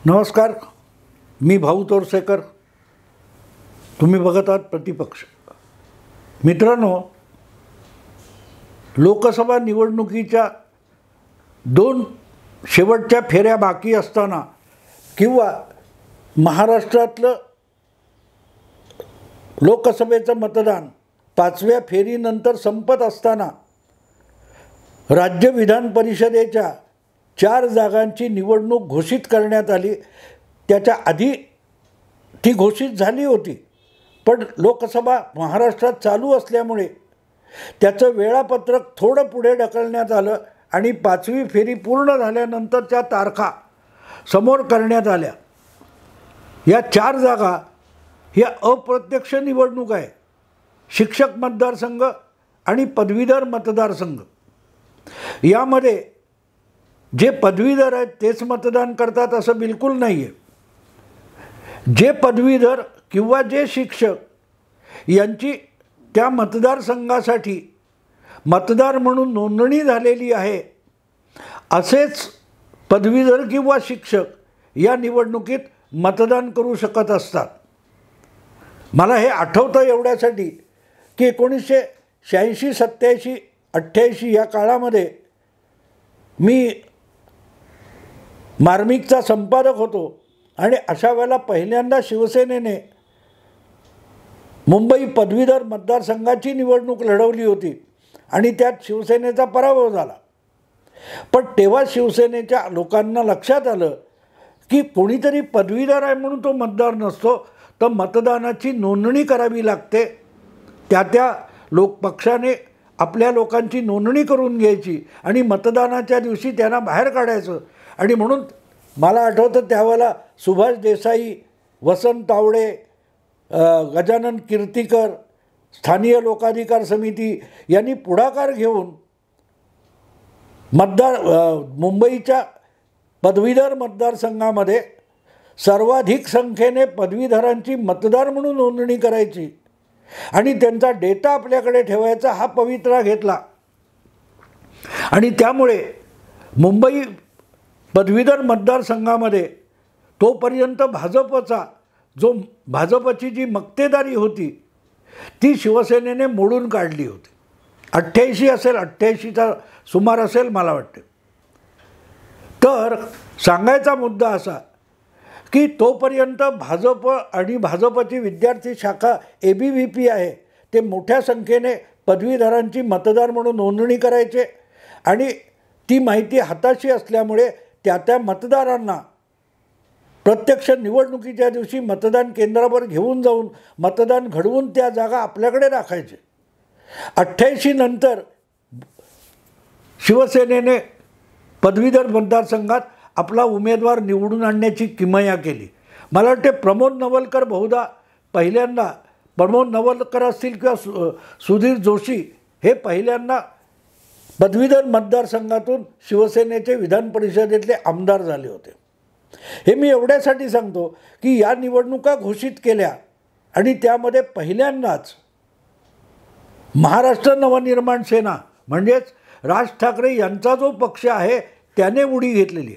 नमस्कार, मी भाऊ तोरसेकर. तुम्ही बघत आहात प्रतिपक्ष. मित्रांनो, लोकसभा निवडणुकीच्या 2 शेवटच्या फेऱ्या बाकी असताना किंवा महाराष्ट्रातलं लोकसभेचं मतदान 5व्या फेरीनंतर संपत असताना राज्य विधान परिषदेच्या 4 जागांची निवडणूक घोषित करण्यात आली. त्याच्या आधी ती घोषित झाली होती, पण लोकसभा महाराष्ट्रात चालू असल्यामुळे त्याचं वेळापत्रक थोडं पुढे ढकलण्यात आलं आणि 5वी फेरी पूर्ण झाल्यानंतर त्या तारखा समोर करण्यात आल्या. या 4 जागा ह्या अप्रत्यक्ष निवडणूक आहे. शिक्षक मतदारसंघ आणि पदवीधर मतदारसंघ. यामध्ये जे पदवीधर आहेत तेच मतदान करतात असं बिलकुल नाही आहे. जे पदवीधर किंवा जे शिक्षक यांची त्या मतदारसंघासाठी मतदार म्हणून नोंदणी झालेली आहे, असेच पदवीधर किंवा शिक्षक या निवडणुकीत मतदान करू शकत असतात. मला हे आठवतं एवढ्यासाठी की 1986, 87, 88 या काळामध्ये मी मार्मिकचा संपादक होतो आणि अशा वेळेला पहिल्यांदा शिवसेनेने मुंबई पदवीधर मतदारसंघाची निवडणूक लढवली होती आणि त्यात शिवसेनेचा पराभव झाला. पण तेव्हा शिवसेनेच्या लोकांना लक्षात आलं की कोणीतरी पदवीधर आहे म्हणून तो मतदार नसतो, तर मतदानाची नोंदणी करावी लागते. त्या पक्षाने आपल्या लोकांची नोंदणी करून घ्यायची आणि मतदानाच्या दिवशी त्यांना बाहेर काढायचं. आणि म्हणून मला आठवतं त्यावेळेला सुभाष देसाई, वसंत तावडे, गजानन कीर्तिकर, स्थानीय लोकाधिकार समिती यांनी पुढाकार घेऊन मुंबईच्या पदवीधर मतदारसंघामध्ये सर्वाधिक संख्येने पदवीधरांची मतदार म्हणून नोंदणी करायची आणि त्यांचा डेटा आपल्याकडे ठेवायचा हा पवित्रा घेतला. आणि त्यामुळे मुंबई पदवीधर मतदारसंघामध्ये तोपर्यंत भाजपची जी मक्तेदारी होती ती शिवसेनेने मोडून काढली होती. 88 असेल, 88चा सुमार असेल मला वाटते. तर सांगायचा मुद्दा असा की तोपर्यंत भाजप आणि भाजपची विद्यार्थी शाखा ABVP आहे ते मोठ्या संख्येने पदवीधरांची मतदार म्हणून नोंदणी करायचे आणि ती माहिती हाताशी असल्यामुळे त्या मतदारांना प्रत्यक्ष निवडणुकीच्या दिवशी मतदान केंद्रावर घेऊन जाऊन मतदान घडवून त्या जागा आपल्याकडे राखायचे. 88 नंतर शिवसेनेने पदवीधर मतदारसंघात आपला उमेदवार निवडून आणण्याची किमया केली. मला वाटते प्रमोद नवलकर बहुधा पहिल्यांदा, प्रमोद नवलकर असतील किंवा सुधीर जोशी हे पहिल्यांदा पदवीधर मतदारसंघातून शिवसेनेचे विधान परिषदेतले आमदार झाले होते. हे मी एवढ्यासाठी सांगतो की या निवडणुका घोषित केल्या आणि त्यामध्ये पहिल्यांदाच महाराष्ट्र नवनिर्माण सेना म्हणजेच राज ठाकरे यांचा जो पक्ष आहे त्याने उडी घेतलेली.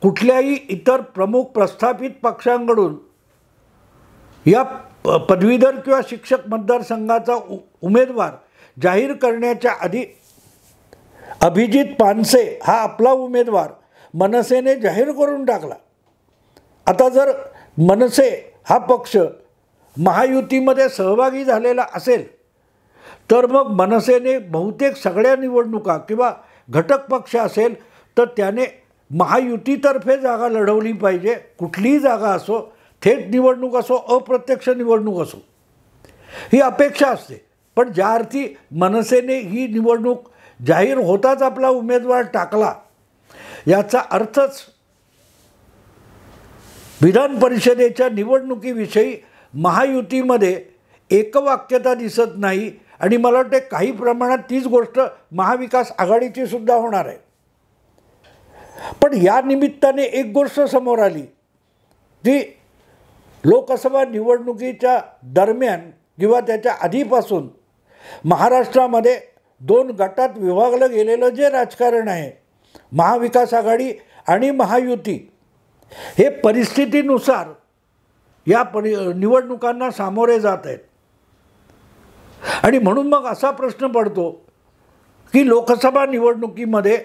कुठल्याही इतर प्रमुख प्रस्थापित पक्षांकडून या पदवीधर किंवा शिक्षक मतदारसंघाचा उमेदवार जाहीर करण्याच्या आधी अभिजित पानसे हा आपला उमेदवार मनसेने जाहीर करून टाकला. आता जर मनसे हा पक्ष महायुतीमध्ये सहभागी झालेला असेल तर मग मनसेने बहुतेक सगळ्या निवडणुका किंवा घटक पक्ष असेल तर त्याने महायुतीतर्फे जागा लढवली पाहिजे. कुठलीही जागा असो, थेट निवडणूक असो, अप्रत्यक्ष निवडणूक असो, ही अपेक्षा असते. पण ज्या अर्थी मनसेने ही निवडणूक जाहीर होताच आपला उमेदवार टाकला, याचा अर्थच विधान परिषदेच्या निवडणुकीविषयी महायुतीमध्ये एकवाक्यता दिसत नाही. आणि मला वाटते काही प्रमाणात तीच गोष्ट महाविकास आघाडीची सुद्धा होणार आहे. पण या निमित्ताने एक गोष्ट समोर आली, ती लोकसभा निवडणुकीच्या दरम्यान किंवा त्याच्या आधीपासून महाराष्ट्रामध्ये 2 गटात विभागलं गेलेलं जे राजकारण आहे, महाविकास आघाडी आणि महायुती, हे परिस्थितीनुसार या निवडणुकांना सामोरे जात आहेत. आणि म्हणून मग असा प्रश्न पडतो की लोकसभा निवडणुकीमध्ये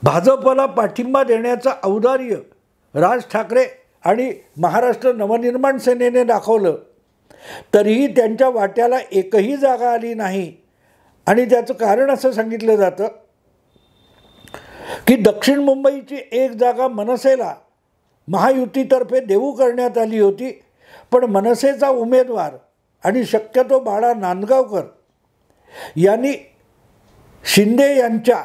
भाजपला पाठिंबा देण्याचं औदार्य राज ठाकरे आणि महाराष्ट्र नवनिर्माण सेनेने दाखवलं, तरीही त्यांच्या वाट्याला एकही जागा आली नाही. आणि त्याचं कारण असं सांगितलं जातं की दक्षिण मुंबईची एक जागा मनसेला महायुतीतर्फे देऊ करण्यात आली होती, पण मनसेचा उमेदवार आणि शक्यतो बाळा नांदगावकर यांनी शिंदे यांच्या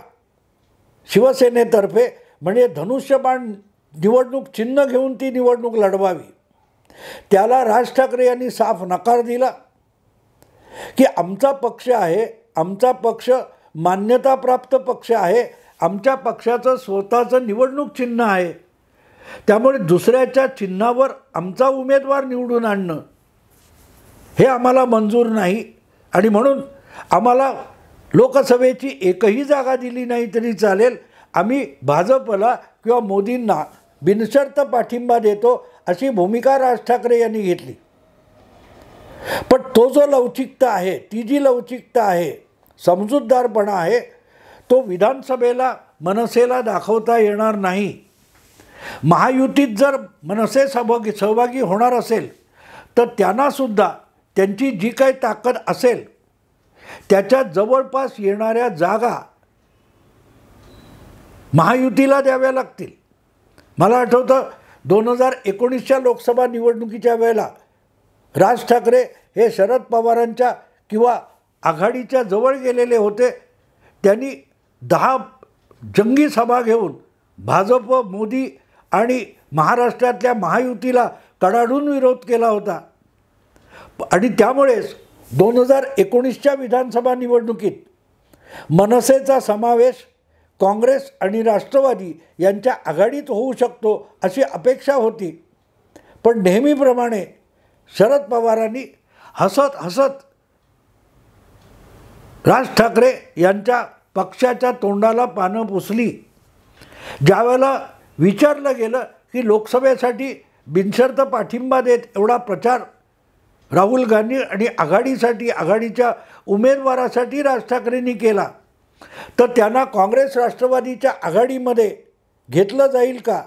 शिवसेनेतर्फे म्हणजे धनुष्यबाण निवडणूक चिन्ह घेऊन ती निवडणूक लढवावी. त्याला राज ठाकरे यांनी साफ नकार दिला की आमचा पक्ष आहे, आमचा पक्ष मान्यताप्राप्त पक्ष आहे, आमच्या पक्षाचं स्वतःचं निवडणूक चिन्ह आहे, त्यामुळे दुसऱ्याच्या चिन्हावर आमचा उमेदवार निवडून आणणं हे आम्हाला मंजूर नाही. आणि म्हणून आम्हाला लोकसभेची एकही जागा दिली नाही तरी चालेल, आम्ही भाजपला किंवा मोदींना बिनशर्त पाठिंबा देतो, अशी भूमिका राज ठाकरे यांनी घेतली. पण तो जो लवचिकता आहे, ती जी लवचिकता आहे, समजूतदारपणा आहे, तो विधानसभेला मनसेला दाखवता येणार नाही. महायुतीत जर मनसे सहभागी होणार असेल तर त्यांनासुद्धा त्यांची जी काही ताकद असेल त्याच्या जवळपास येणाऱ्या जागा महायुतीला द्याव्या लागतील. मला आठवतं 2019च्या लोकसभा निवडणुकीच्या वेळेला राज ठाकरे हे शरद पवारांच्या किंवा आघाडीच्या जवळ गेलेले होते. त्यांनी 10 जंगी सभा घेऊन भाजप, मोदी आणि महाराष्ट्रातल्या महायुतीला कडाडून विरोध केला होता. आणि त्यामुळेच 2019च्या विधानसभा निवडणुकीत मनसेचा समावेश काँग्रेस आणि राष्ट्रवादी यांच्या आघाडीत होऊ शकतो अशी अपेक्षा होती. पण नेहमीप्रमाणे शरद पवारांनी हसत हसत राज ठाकरे यांच्या पक्षाच्या तोंडाला पानं पुसली. ज्यावेळेला विचारलं गेलं की लोकसभेसाठी बिनशर्त पाठिंबा देत एवढा प्रचार राहुल गांधी आणि आघाडीच्या उमेदवारासाठी राज ठाकरेंनी केला, तर त्यांना काँग्रेस राष्ट्रवादीच्या आघाडीमध्ये घेतलं जाईल का?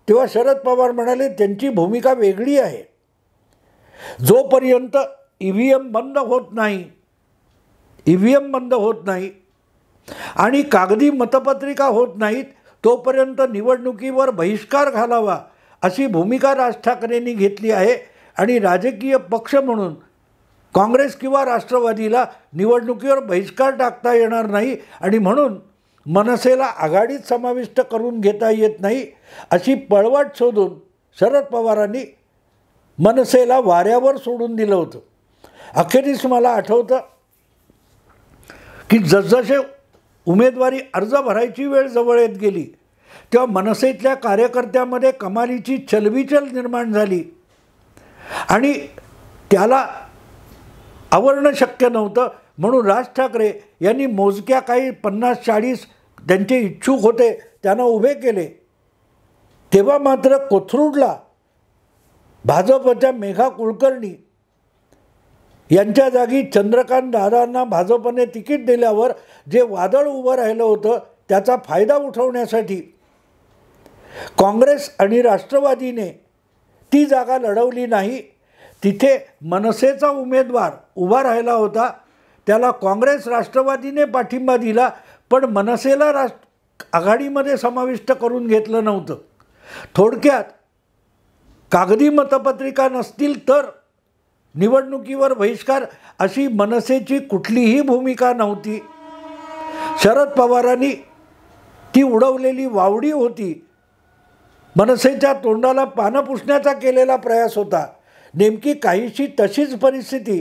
तेव्हा शरद पवार म्हणाले त्यांची भूमिका वेगळी आहे. जोपर्यंत EVM बंद होत नाही आणि कागदी मतपत्रिका होत नाहीत, तोपर्यंत निवडणुकीवर बहिष्कार घालावा अशी भूमिका राज ठाकरेंनी घेतली आहे. आणि राजकीय पक्ष म्हणून काँग्रेस किंवा राष्ट्रवादीला निवडणुकीवर बहिष्कार टाकता येणार नाही आणि म्हणून मनसेला आघाडीत समाविष्ट करून घेता येत नाही अशी पळवाट शोधून शरद पवारांनी मनसेला वाऱ्यावर सोडून दिलं होतं. अखेरीस मला आठवतं की जसजसे उमेदवारी अर्ज भरायची वेळ जवळ येत गेली तेव्हा मनसेतल्या कार्यकर्त्यामध्ये कमालीची चलबिचल निर्माण झाली आणि त्याला आवरणं शक्य नव्हतं. म्हणून राज ठाकरे यांनी मोजक्या काही 50-40 त्यांचे इच्छुक होते त्यांना उभे केले. तेव्हा मात्र कोथरूडला भाजपच्या मेघा कुलकर्णी यांच्या जागी चंद्रकांत दादांना भाजपने तिकीट दिल्यावर जे वादळ उभं राहिलं होतं त्याचा फायदा उठवण्यासाठी काँग्रेस आणि राष्ट्रवादीने ती जागा लढवली नाही. तिथे मनसेचा उमेदवार उभा राहिला होता, त्याला काँग्रेस राष्ट्रवादीने पाठिंबा दिला, पण मनसेला आघाडीमध्ये समाविष्ट करून घेतलं नव्हतं. थोडक्यात कागदी मतपत्रिका नसतील तर निवडणुकीवर बहिष्कार अशी मनसेची कुठलीही भूमिका नव्हती. शरद पवारांनी ती उडवलेली वावडी होती. मनसेच्या तोंडाला पानं पुसण्याचा केलेला प्रयास होता. नेमकी काहीशी तशीच परिस्थिती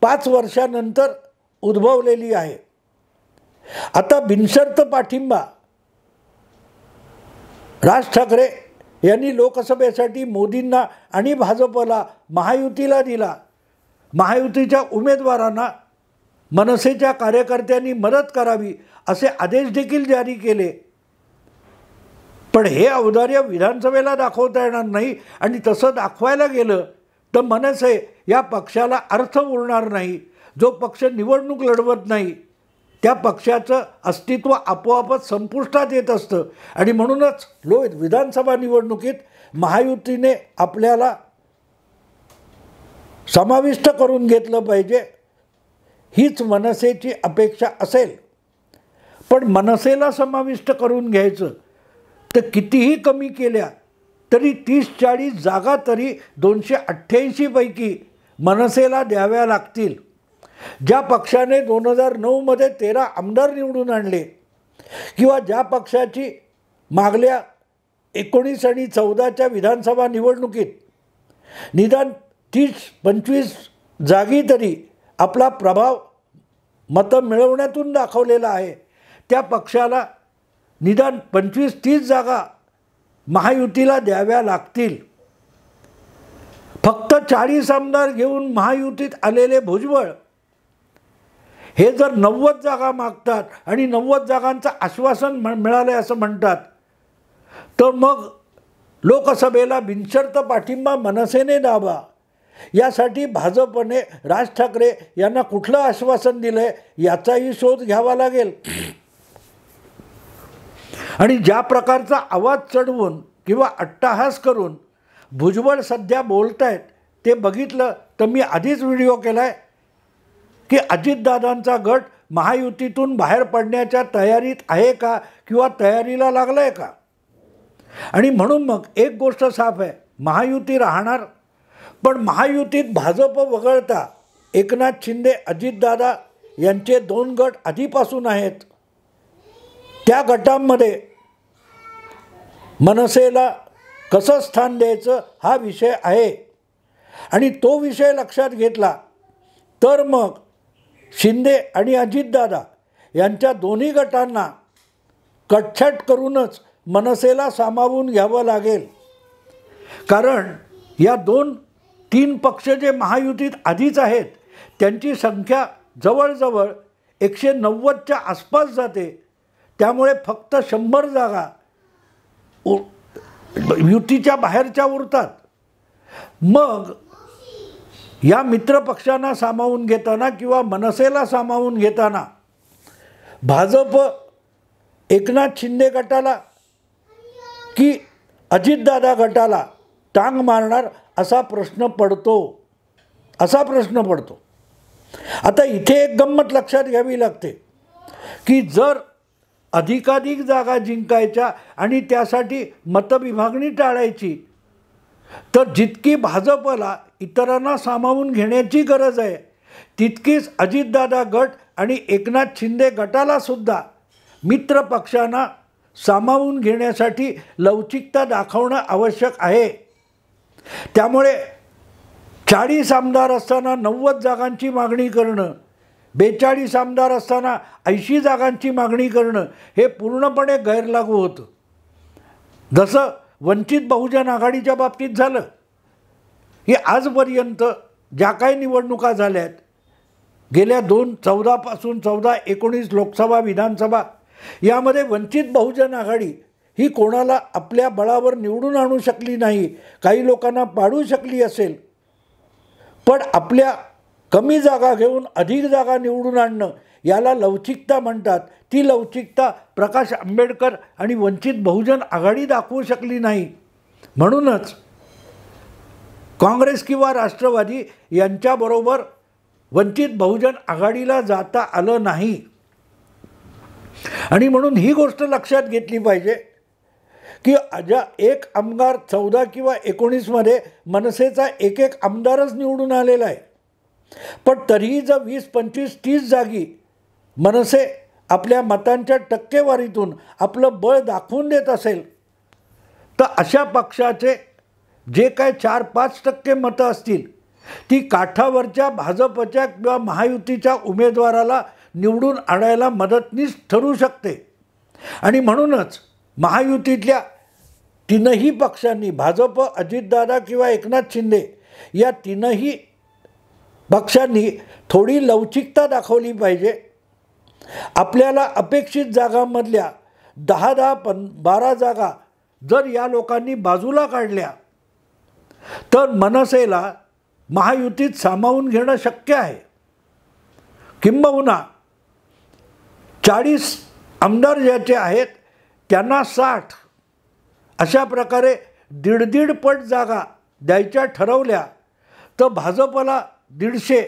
5 वर्षानंतर उद्भवलेली आहे. आता बिनशर्त पाठिंबा राज ठाकरे यांनी लोकसभेसाठी मोदींना आणि भाजपला महायुतीला दिला. महायुतीच्या उमेदवारांना मनसेच्या कार्यकर्त्यांनी मदत करावी असे आदेश देखील जारी केले. पण हे औदार्य विधानसभेला दाखवता येणार नाही आणि तसं दाखवायला गेलं तर मनसे या पक्षाला अर्थ उरणार नाही. जो पक्ष निवडणूक लढवत नाही त्या पक्षाचं अस्तित्व आपोआपच संपुष्टात येत असतं आणि म्हणूनच विधानसभा निवडणुकीत महायुतीने आपल्याला समाविष्ट करून घेतलं पाहिजे हीच मनसेची अपेक्षा असेल. पण मनसेला समाविष्ट करून घ्यायचं तर कितीही कमी केल्या तरी 30-40 जागा तरी 288 पैकी मनसेला द्याव्या लागतील. ज्या पक्षाने 2009 13 आमदार निवडून आणले किंवा ज्या पक्षाची मागल्या 19 आणि 14च्या विधानसभा निवडणुकीत निदान 30-25 जागी तरी आपला प्रभाव मतं मिळवण्यातून दाखवलेला आहे त्या पक्षाला निदान 25-30 जागा महायुतीला द्याव्या लागतील. फक्त 40 आमदार घेऊन महायुतीत आलेले भुजबळ हे जर 90 जागा मागतात आणि 90 जागांचं आश्वासन मिळालं असं म्हणतात तर मग लोकसभेला बिनशर्त पाठिंबा मनसेने द्यावा. यासाठी भाजपने राज ठाकरे यांना कुठलं आश्वासन दिलं आहे याचाही शोध घ्यावा लागेल. आणि ज्या प्रकारचा आवाज चढवून किंवा अट्टाहास करून भुजबळ सध्या बोलत आहेत ते बघितलं तर मी आधीच व्हिडिओ केला आहे की अजितदादांचा गट महायुतीतून बाहेर पडण्याच्या तयारीत आहे का किंवा तयारीला लागला आहे का. आणि म्हणून मग एक गोष्ट साफ आहे, महायुती राहणार पण महायुतीत भाजप वगळता एकनाथ शिंदे अजितदादा यांचे 2 गट आधीपासून आहेत. त्या गटांमध्ये मनसेला कसं स्थान द्यायचं हा विषय आहे आणि तो विषय लक्षात घेतला तर मग शिंदे आणि अजितदादा यांच्या दोन्ही गटांना कटछट करूनच मनसेला सामावून घ्यावं लागेल. कारण या 2-3 पक्ष जे महायुतीत आधीच आहेत त्यांची संख्या जवळजवळ 190च्या आसपास जाते. त्यामुळे फक्त 100 जागा युतीच्या बाहेरच्या उरतात. मग या मित्रपक्षांना सामावून घेताना किंवा मनसेला सामावून घेताना भाजप एकनाथ शिंदे गटाला की अजितदादा गटाला टांग मारणार असा प्रश्न पडतो. आता इथे एक गंमत लक्षात घ्यावी लागते की जर अधिकाधिक जागा जिंकायच्या आणि त्यासाठी मतविभागणी टाळायची तर जितकी भाजपला इतरांना सामावून घेण्याची गरज आहे तितकीच अजितदादा गट आणि एकनाथ शिंदे गटालासुद्धा मित्र पक्षांना सामावून घेण्यासाठी लवचिकता दाखवणं आवश्यक आहे. त्यामुळे 40 आमदार असताना 90 जागांची मागणी करणं, 42 आमदार असताना 80 जागांची मागणी करणं हे पूर्णपणे गैरलागू होतं. जसं वंचित बहुजन आघाडीच्या बाबतीत झालं की आजपर्यंत ज्या काही निवडणुका झाल्या आहेत गेल्या 2014 पासून 14-19 लोकसभा विधानसभा यामध्ये वंचित बहुजन आघाडी ही कोणाला आपल्या बळावर निवडून आणू शकली नाही. काही लोकांना पाडू शकली असेल पण आपल्या कमी जागा घेऊन अधिक जागा निवडून आणणं याला लवचिकता म्हणतात. ती लवचिकता प्रकाश आंबेडकर आणि वंचित बहुजन आघाडी दाखवू शकली नाही. म्हणूनच काँग्रेस किंवा राष्ट्रवादी यांच्याबरोबर वंचित बहुजन आघाडीला जाता आलं नाही. आणि म्हणून ही गोष्ट लक्षात घेतली पाहिजे की ज्या एक आमदार 14 किंवा 19मध्ये मनसेचा एक आमदारच निवडून आलेला आहे पण तरीही जर 20-25-30 जागी मनसे आपल्या मतांच्या टक्केवारीतून आपलं बळ दाखवून देत असेल तर अशा पक्षाचे जे काय 4-5% मतं असतील ती काठावरच्या भाजपच्या किंवा महायुतीच्या उमेदवाराला निवडून आणायला मदतनीस ठरू शकते. आणि म्हणूनच महायुतीतल्या 3ही पक्षांनी भाजप, अजितदादा किंवा एकनाथ शिंदे या 3ही पक्षांनी थोडी लवचिकता दाखवली पाहिजे. आपल्याला अपेक्षित जागांमधल्या 10-12 जागा जर या लोकांनी बाजूला काढल्या तर मनसेला महायुतीत सामावून घेणं शक्य आहे. किंबहुना 40 आमदार ज्याचे आहेत त्यांना 60 अशा प्रकारे 1.5 पट जागा द्यायच्या ठरवल्या तर भाजपला 150,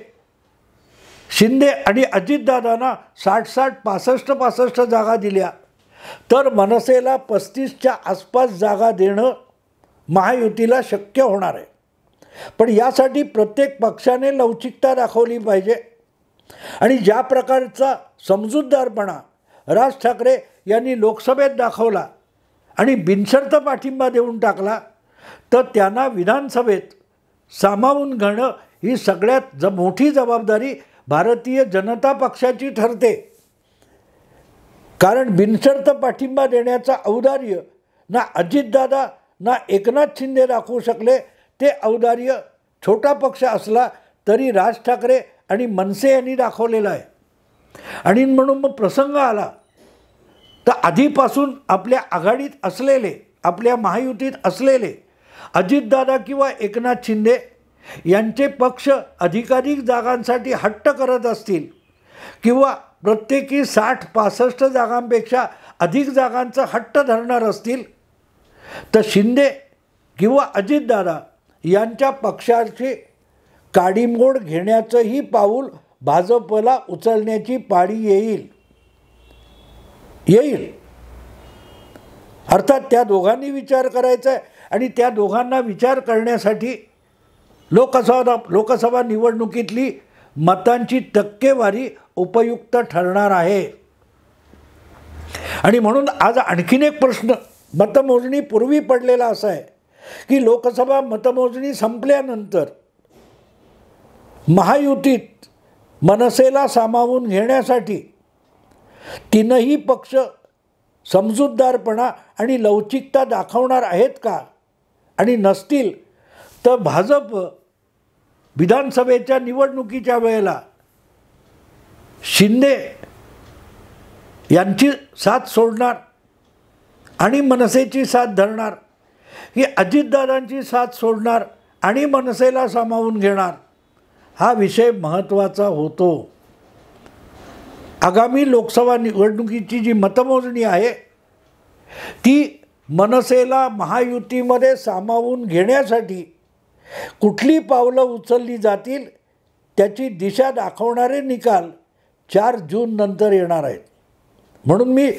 शिंदे आणि अजितदादांना 60 65 जागा दिल्या तर मनसेला 35च्या आसपास जागा देणं महायुतीला शक्य होणार आहे. पण यासाठी प्रत्येक पक्षाने लवचिकता दाखवली पाहिजे आणि ज्या प्रकारचा समजूतदारपणा राज ठाकरे यांनी लोकसभेत दाखवला आणि बिनशर्त पाठिंबा देऊन टाकला तर त्यांना विधानसभेत सामावून घेणं ही सगळ्यात मोठी जबाबदारी भारतीय जनता पक्षाची ठरते. कारण बिनशर्त पाठिंबा देण्याचा औदार्य ना अजितदादा ना एकनाथ शिंदे दाखवू शकले. ते औदार्य छोटा पक्ष असला तरी राज ठाकरे आणि मनसे यांनी दाखवलेलं आहे. आणि म्हणून मग प्रसंग आला तर आधीपासून आपल्या आघाडीत असलेले, आपल्या महायुतीत असलेले अजितदादा किंवा एकनाथ शिंदे यांचे पक्ष अधिकाधिक जागांसाठी हट्ट करत असतील किंवा प्रत्येकी 60-65 जागांपेक्षा अधिक जागांचा हट्ट धरणार असतील तर शिंदे किंवा अजितदादा यांच्या पक्षाची काडीमोड घेण्याचंही पाऊल भाजपला उचलण्याची पाळी येईल. अर्थात त्या दोघांनी विचार करायचा आहे आणि त्या दोघांना विचार करण्यासाठी लोकसभा निवडणुकीतली मतांची टक्केवारी उपयुक्त ठरणार आहे. आणि म्हणून आज आणखीन एक प्रश्न मतमोजणीपूर्वी पडलेला असा आहे की लोकसभा मतमोजणी संपल्यानंतर महायुतीत मनसेला सामावून घेण्यासाठी तीनही पक्ष समजूतदारपणा आणि लवचिकता दाखवणार आहेत का, आणि नसतील तर भाजप विधानसभेच्या निवडणुकीच्या वेळेला शिंदे यांची साथ सोडणार आणि मनसेची साथ धरणार की अजितदादांची साथ सोडणार आणि मनसेला सामावून घेणार, हा विषय महत्त्वाचा होतो. आगामी लोकसभा निवडणुकीची जी मतमोजणी आहे ती मनसेला महायुतीमध्ये सामावून घेण्यासाठी कुठली पावलं उचलली जातील त्याची दिशा दाखवणारे निकाल 4 जून नंतर येणार आहेत. म्हणून मी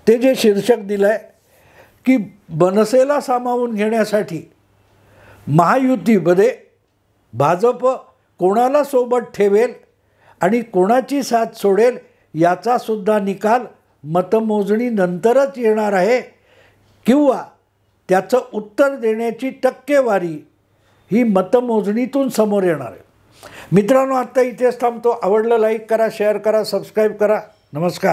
ते जे शीर्षक दिलं आहे की मनसेला सामावून घेण्यासाठी महायुतीमध्ये भाजप कोणाला सोबत ठेवेल आणि कोणाची साथ सोडेल याचासुद्धा निकाल मतमोजणीनंतरच येणार आहे किंवा त्याचं उत्तर देण्याची टक्केवारी ही मतमोजणीतून समोर येणार आहे. मित्रांनो, आत्ता इथेच थांबतो. आवडलं लाईक करा, शेअर करा, सबस्क्राईब करा. नमस्कार.